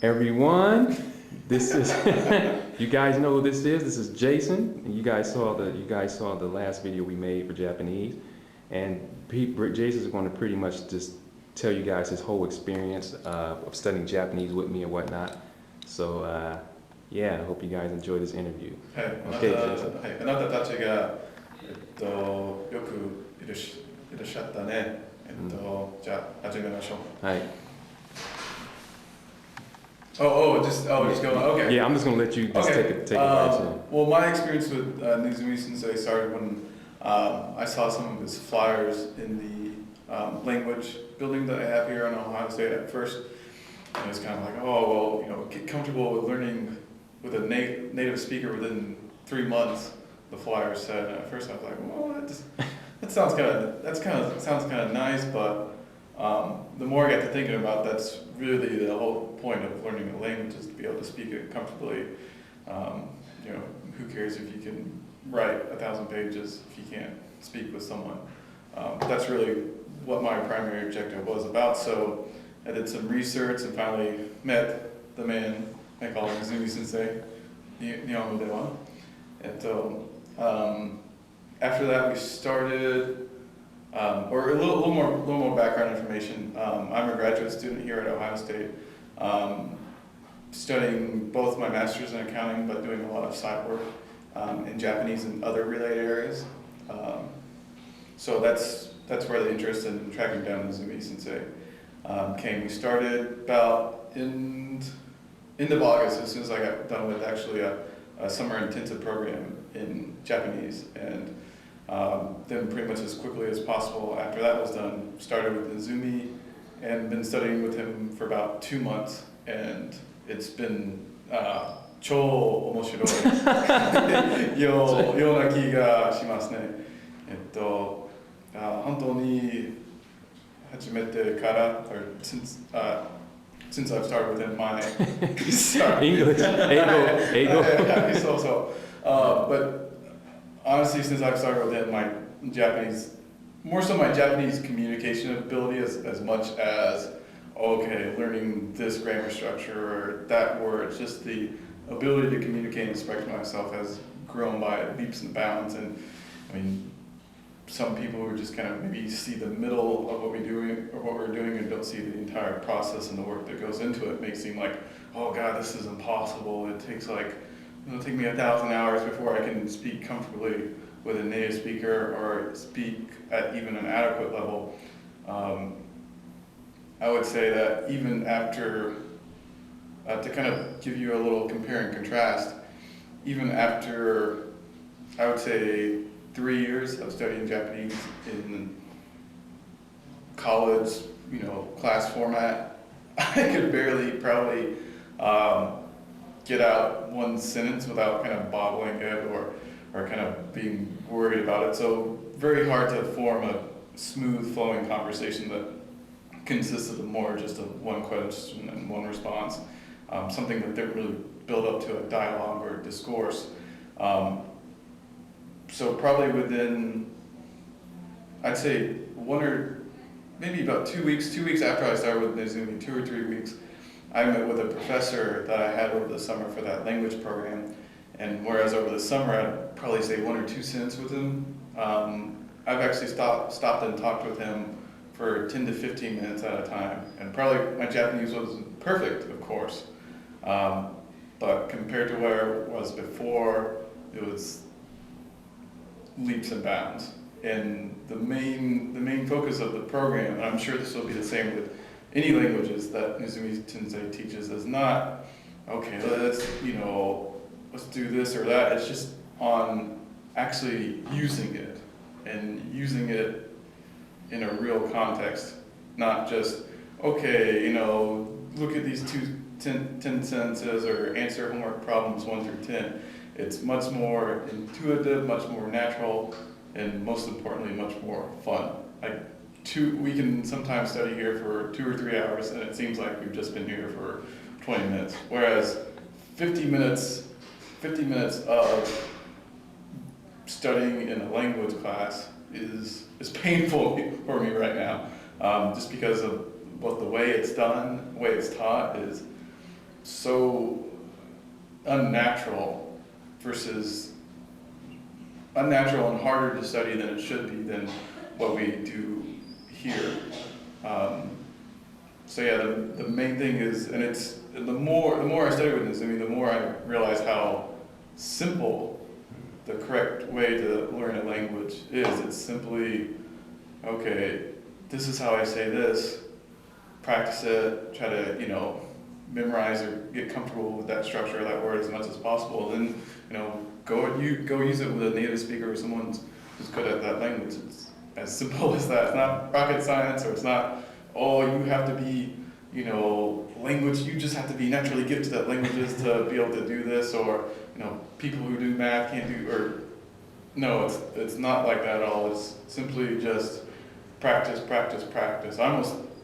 everyone. This is you guys know who this is. This is Jason. And you guys saw the last video we made for Japanese, and Jason is going to pretty much just tell you guys his whole experience of studying Japanese with me and whatnot. So yeah, I hope you guys enjoy this interview. はい、Okay, Jason. あなたたちが、よくいらっしゃったね。じゃあ始めましょう。はい。Just go on. Okay. Yeah, I'm just gonna let you just take it right in. Well, my experience with Nizumi Sensei started when I saw some of his flyers in the language building that I have here in Ohio State. At first, it was kind of like, get comfortable with learning with a native speaker within 3 months. The flyer said. And at first, I was like, well, that sounds kind of nice, but the more I got to thinking about, that's really the whole point of learning a language is to be able to speak it comfortably. Who cares if you can write 1,000 pages if you can't speak with someone? That's really what my primary objective was about. So I did some research and finally met the man I call him Nizumi Sensei, Nihongo de wa. And after that, we started. Or a little more background information. I'm a graduate student here at Ohio State, studying both my master's in accounting, but doing a lot of side work in Japanese and other related areas. So that's where the interest in tracking down Nizumi Sensei came. We started about end of August, as soon as I got done with actually a summer intensive program in Japanese, and then pretty much as quickly as possible after that was done, started with Nizumi and been studying with him for about 2 months, and it's been 超面白いような気がしますね。本当に初めてから or since I've started with him, my English, Eigo. So, but honestly, since I've started with him, my Japanese communication ability as much as, learning this grammar structure or that word, it's just the ability to communicate and express myself has grown by leaps and bounds. And I mean, some people who just kind of maybe see the middle of what we're doing and don't see the entire process and the work that goes into it, may seem like, oh God, this is impossible. It'll take me 1,000 hours before I can speak comfortably with a native speaker or speak at even an adequate level. I would say that even after, to kind of give you a little compare and contrast, even after, I would say, 3 years of studying Japanese in college, class format, I could barely probably get out one sentence without kind of boggling it or kind of being worried about it. So very hard to form a smooth flowing conversation that consisted of more just of one question and one response, something that didn't really build up to a dialogue or discourse. So probably within, I'd say 1 or maybe about 2 weeks after I started with Nizumi, 2 or 3 weeks, I met with a professor that I had over the summer for that language program, and whereas over the summer I'd probably say 1 or 2 sentences with him, I've actually stopped and talked with him for 10 to 15 minutes at a time, and probably my Japanese wasn't perfect, of course, but compared to where it was before, it was leaps and bounds. And the main focus of the program, and I'm sure this will be the same with any languages that Nizumi Sensei teaches, is not, let's do this or that. It's just on actually using it, and using it in a real context, not just, look at these 10 sentences or answer homework problems 1 through 10. It's much more intuitive, much more natural, and most importantly, much more fun. We can sometimes study here for 2 or 3 hours, and it seems like we've just been here for 20 minutes. Whereas 50 minutes of studying in a language class is painful for me right now, just because of the way it's done, the way it's taught is so unnatural versus unnatural and harder to study than it should be than what we do here. So yeah, the main thing is, and it's the more I study with this, I mean, the more I realize how simple the correct way to learn a language is. It's simply, okay, this is how I say this. Practice it. Try to memorize or get comfortable with that structure of that word as much as possible. Then go use it with a native speaker or someone who's good at that language. It's as simple as that. It's not rocket science, or it's not, oh, you have to be, language, you just have to be naturally gifted at languages to be able to do this, or, people who do math can't do, or, no, it's not like that at all. It's simply just practice, practice, practice.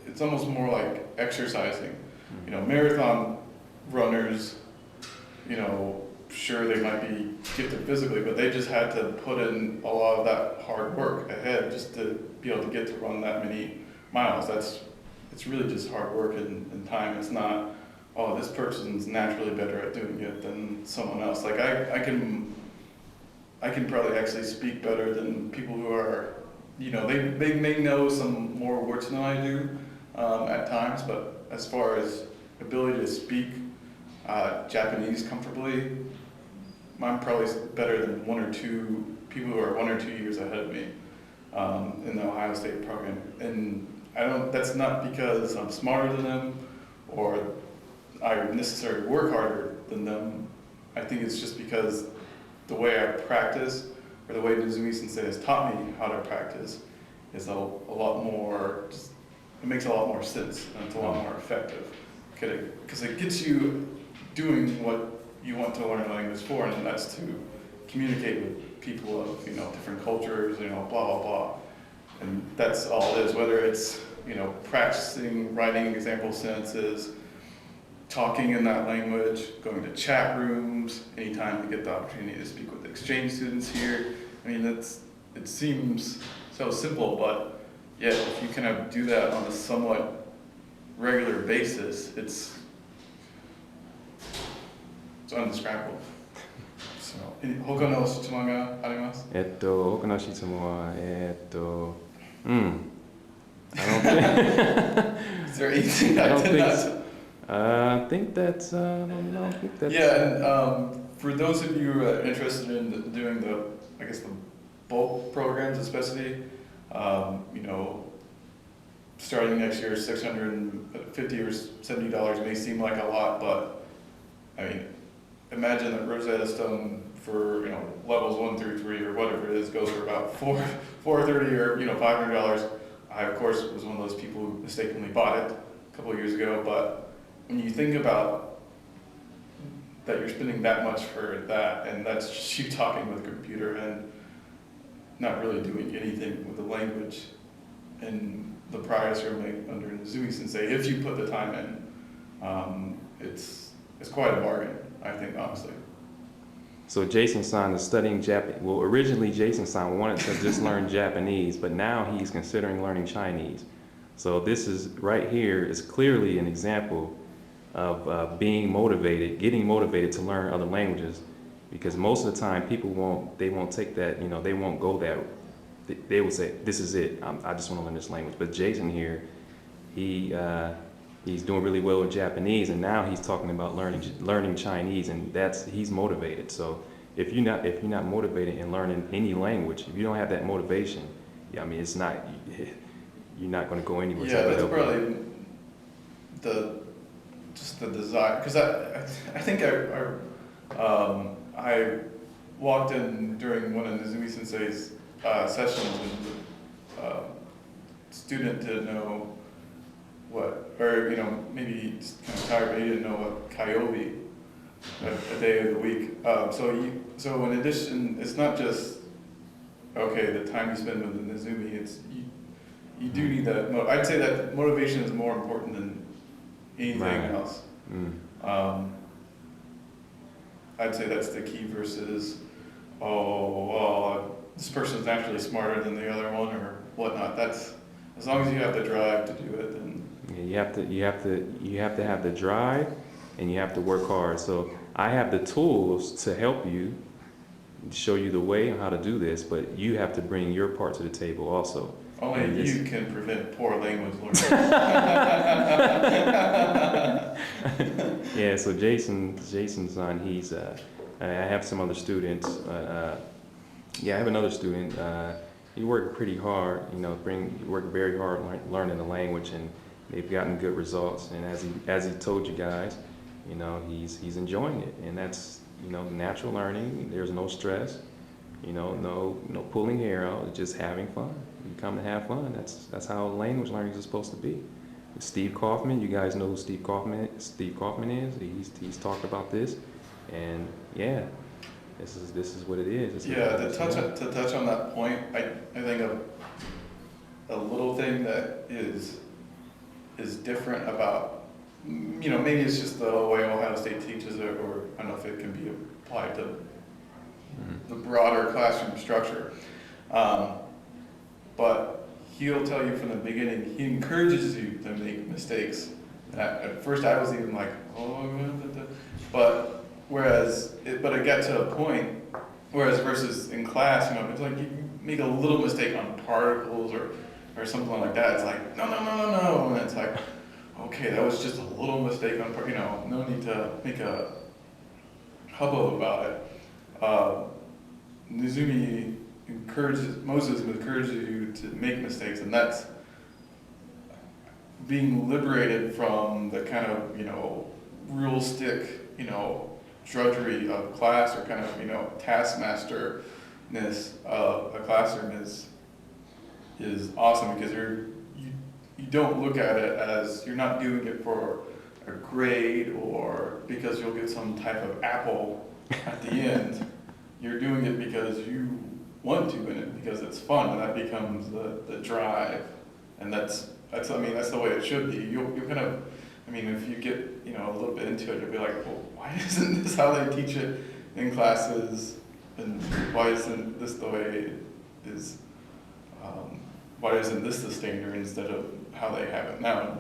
It's almost more like exercising. Marathon runners, sure, they might be gifted physically, but they just had to put in a lot of that hard work ahead just to be able to get to run that many miles. It's really just hard work and time. It's not, oh, this person's naturally better at doing it than someone else. Like I can probably actually speak better than people who are, they may know some more words than I do at times, but as far as ability to speak Japanese comfortably, I'm probably better than one or two people who are 1 or 2 years ahead of me in the Ohio State program. And that's not because I'm smarter than them or I necessarily work harder than them. I think it's just because the way I practice, or the way Nizumi Sensei has taught me how to practice, is a lot more, it makes a lot more sense, and it's a lot more effective. Because it gets you doing what you want to learn a language for, and that's to communicate with people of different cultures, blah blah blah, and that's all it is. Whether it's practicing writing example sentences, talking in that language, going to chat rooms anytime you get the opportunity to speak with exchange students here. I mean, it seems so simple, but yet if you kind of do that on a somewhat regular basis, it's undescribable. So, 他の質問があります?他の質問は、I don't think. Is there anything I did not? I think that's. I think that's. Yeah, and for those of you who are interested in doing the bulk programs, especially, starting next year, $650 or $70 may seem like a lot, but I mean, imagine that Rosetta Stone for levels 1 through 3 or whatever it is goes for about $430 or $500. I of course was one of those people who mistakenly bought it a couple of years ago, but when you think about that, you're spending that much for that, and that's just you talking with a computer and not really doing anything with the language. And the price you're making under Nizumi Sensei, if you put the time in, it's quite a bargain, I think, honestly. So Jason-san is studying Japanese. Well, originally Jason-san wanted to just learn Japanese, but now he's considering learning Chinese. So this is right here is clearly an example of being motivated, getting motivated to learn other languages, because most of the time people won't take that, they won't go that. They will say, this is it, I just want to learn this language. But Jason here, he's doing really well with Japanese, and now he's talking about learning Chinese, and he's motivated. So if you're not motivated in learning any language, if you don't have that motivation, I mean, you're not going to go anywhere. Yeah, that's probably just the desire, because I think I walked in during one of Nizumi Sensei's sessions, and the student didn't know maybe just kind of tired, but he didn't know what Kyobi, a day of the week. So in addition, it's not just the time you spend with the Nizumi. It's you do need that. I'd say that motivation is more important than anything else. I'd say that's the key versus, this person's naturally smarter than the other one or whatnot. That's, as long as you have the drive to do it, then yeah, you have to have the drive, and you have to work hard. So I have the tools to help you, show you the way on how to do this, but you have to bring your part to the table also. Only And you can prevent poor language learners. Yeah, so Jason's son, he's, I have some other students, yeah, I have another student, he worked pretty hard, he worked very hard learning the language, and they've gotten good results, and as he told you guys, he's enjoying it, and that's, natural learning, there's no stress, no pulling hair out, it's just having fun. You come to have fun, that's how language learning is supposed to be. Steve Kaufman, you guys know who Steve Kaufman is. He's talked about this, and yeah, this is what it is. To touch on that point, I think a little thing that is different about, maybe it's just the way Ohio State teaches it, or I don't know if it can be applied to the broader classroom structure. But he'll tell you from the beginning, he encourages you to make mistakes. And at first I was even like, but it got to a point, versus in class, it's like you make a little mistake on particles or something like that. It's like, no. And it's like, okay, that was just a little mistake on, no need to make a hubbub about it. Moses encourages you to make mistakes, and that's being liberated from the kind of, rule stick, drudgery of class, or kind of, taskmasterness of a classroom is awesome, because you don't look at it as, you're not doing it for a grade or because you'll get some type of apple at the end. You're doing it because you want to, and because it's fun, and that becomes the drive, and that's the way it should be. You'll kind of, if you get a little bit into it, you'll be like, well, why isn't this how they teach it in classes, and why isn't this the way it is? Why isn't this the standard instead of how they have it now?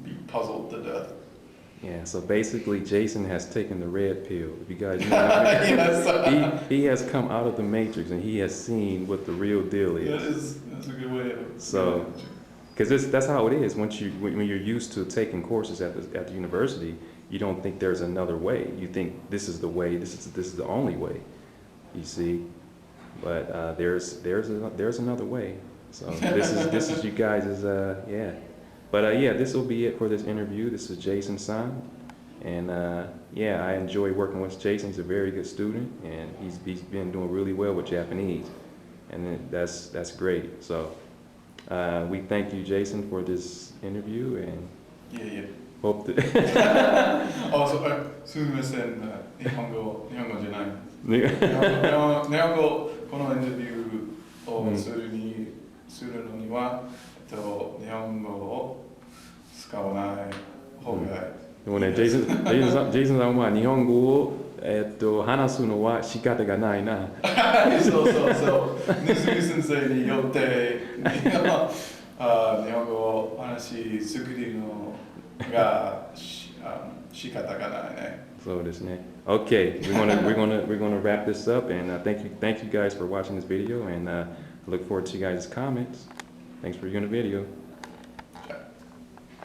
Be puzzled to death. Yeah, so basically Jason has taken the red pill. If you guys know, yes. he has come out of the matrix, and he has seen what the real deal is. That's a good way of it. So, because that's how it is. When you're used to taking courses at the university, you don't think there's another way. You think this is the way. This is the only way. You see, but there's another way. So this is you guys' yeah. But yeah, this will be it for this interview. This is Jason's son, and yeah, I enjoy working with Jason. He's a very good student, and he's been doing really well with Japanese, and that's great. So we thank you, Jason, for this interview, and hope that. Also, すみません、日本語じゃない。日本語このインタビューをするのには。日本語を使わない方がいい。でもね、ジェイソンさんは日本語を、話すのは仕方がないな。そう。ネズミ先生によって日本語を話しすぎるのが仕方がないね。そうですね。Okay, we're gonna wrap this up, and thank you guys for watching this video, and look forward to you guys' comments. Thanks for viewing the video.